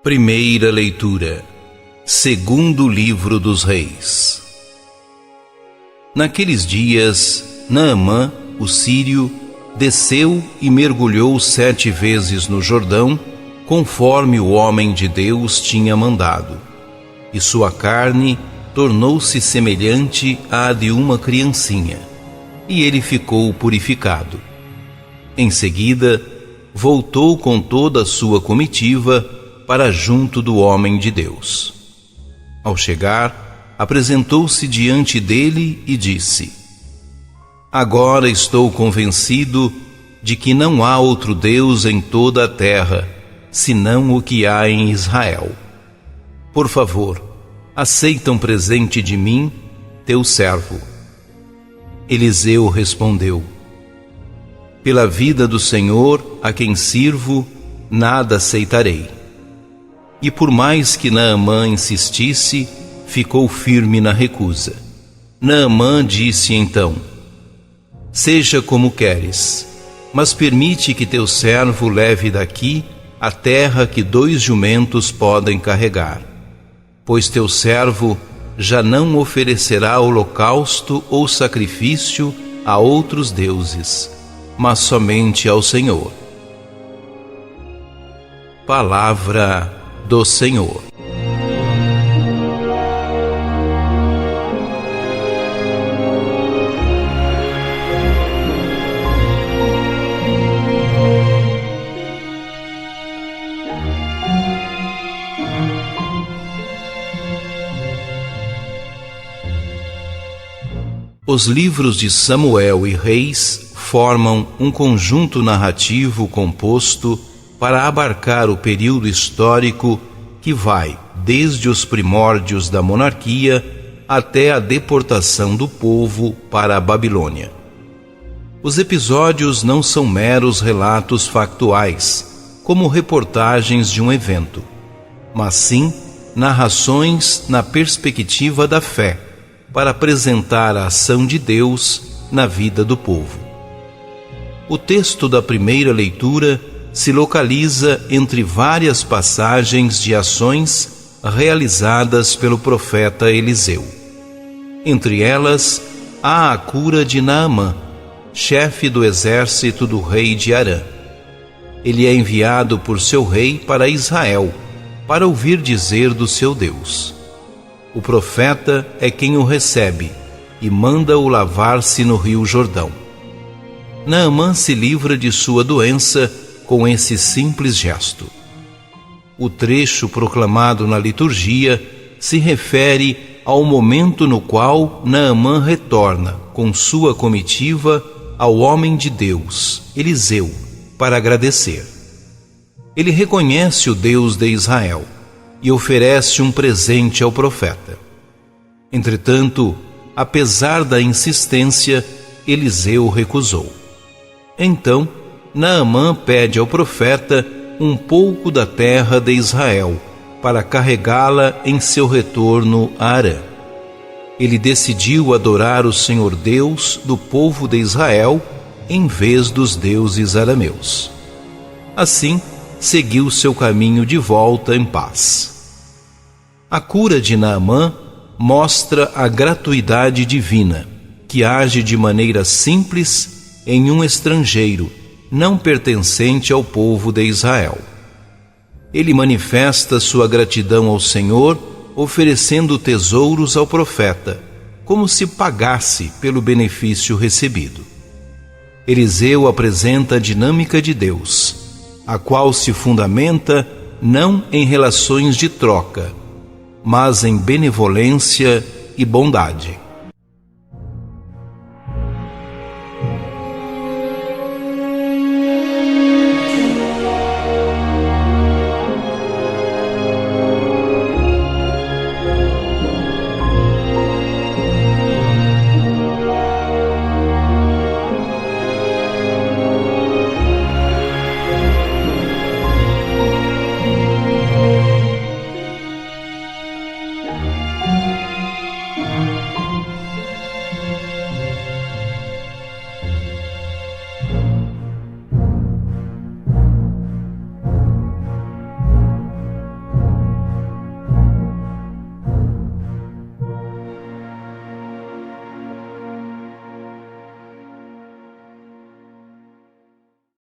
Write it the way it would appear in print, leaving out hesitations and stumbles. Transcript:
Primeira leitura. Segundo livro dos Reis. Naqueles dias, Naamã, o sírio, desceu e mergulhou 7 vezes no Jordão, conforme o homem de Deus tinha mandado. E sua carne tornou-se semelhante à de uma criancinha, e ele ficou purificado. Em seguida, voltou com toda a sua comitiva para junto do homem de Deus. Ao chegar, apresentou-se diante dele e disse: Agora estou convencido de que não há outro Deus em toda a terra, senão o que há em Israel. Por favor, aceita um presente de mim, teu servo. Eliseu respondeu: Pela vida do Senhor, a quem sirvo, nada aceitarei. E por mais que Naamã insistisse, ficou firme na recusa. Naamã disse então: Seja como queres, mas permite que teu servo leve daqui a terra que 2 jumentos podem carregar, pois teu servo já não oferecerá holocausto ou sacrifício a outros deuses, mas somente ao Senhor. Palavra do Senhor. Os livros de Samuel e Reis formam um conjunto narrativo composto para abarcar o período histórico que vai desde os primórdios da monarquia até a deportação do povo para a Babilônia. Os episódios não são meros relatos factuais, como reportagens de um evento, mas sim narrações na perspectiva da fé, para apresentar a ação de Deus na vida do povo. O texto da primeira leitura se localiza entre várias passagens de ações realizadas pelo profeta Eliseu. Entre elas, há a cura de Naamã, chefe do exército do rei de Arã. Ele é enviado por seu rei para Israel, para ouvir dizer do seu Deus. O profeta é quem o recebe e manda-o lavar-se no rio Jordão. Naamã se livra de sua doença com esse simples gesto. O trecho proclamado na liturgia se refere ao momento no qual Naamã retorna com sua comitiva ao homem de Deus, Eliseu, para agradecer. Ele reconhece o Deus de Israel e oferece um presente ao profeta. Entretanto, apesar da insistência, Eliseu recusou. Então, Naamã pede ao profeta um pouco da terra de Israel para carregá-la em seu retorno a Arã. Ele decidiu adorar o Senhor Deus do povo de Israel em vez dos deuses arameus. Assim, seguiu seu caminho de volta em paz. A cura de Naamã mostra a gratuidade divina, que age de maneira simples em um estrangeiro, não pertencente ao povo de Israel. Ele manifesta sua gratidão ao Senhor, oferecendo tesouros ao profeta, como se pagasse pelo benefício recebido. Eliseu apresenta a dinâmica de Deus, a qual se fundamenta não em relações de troca, mas em benevolência e bondade.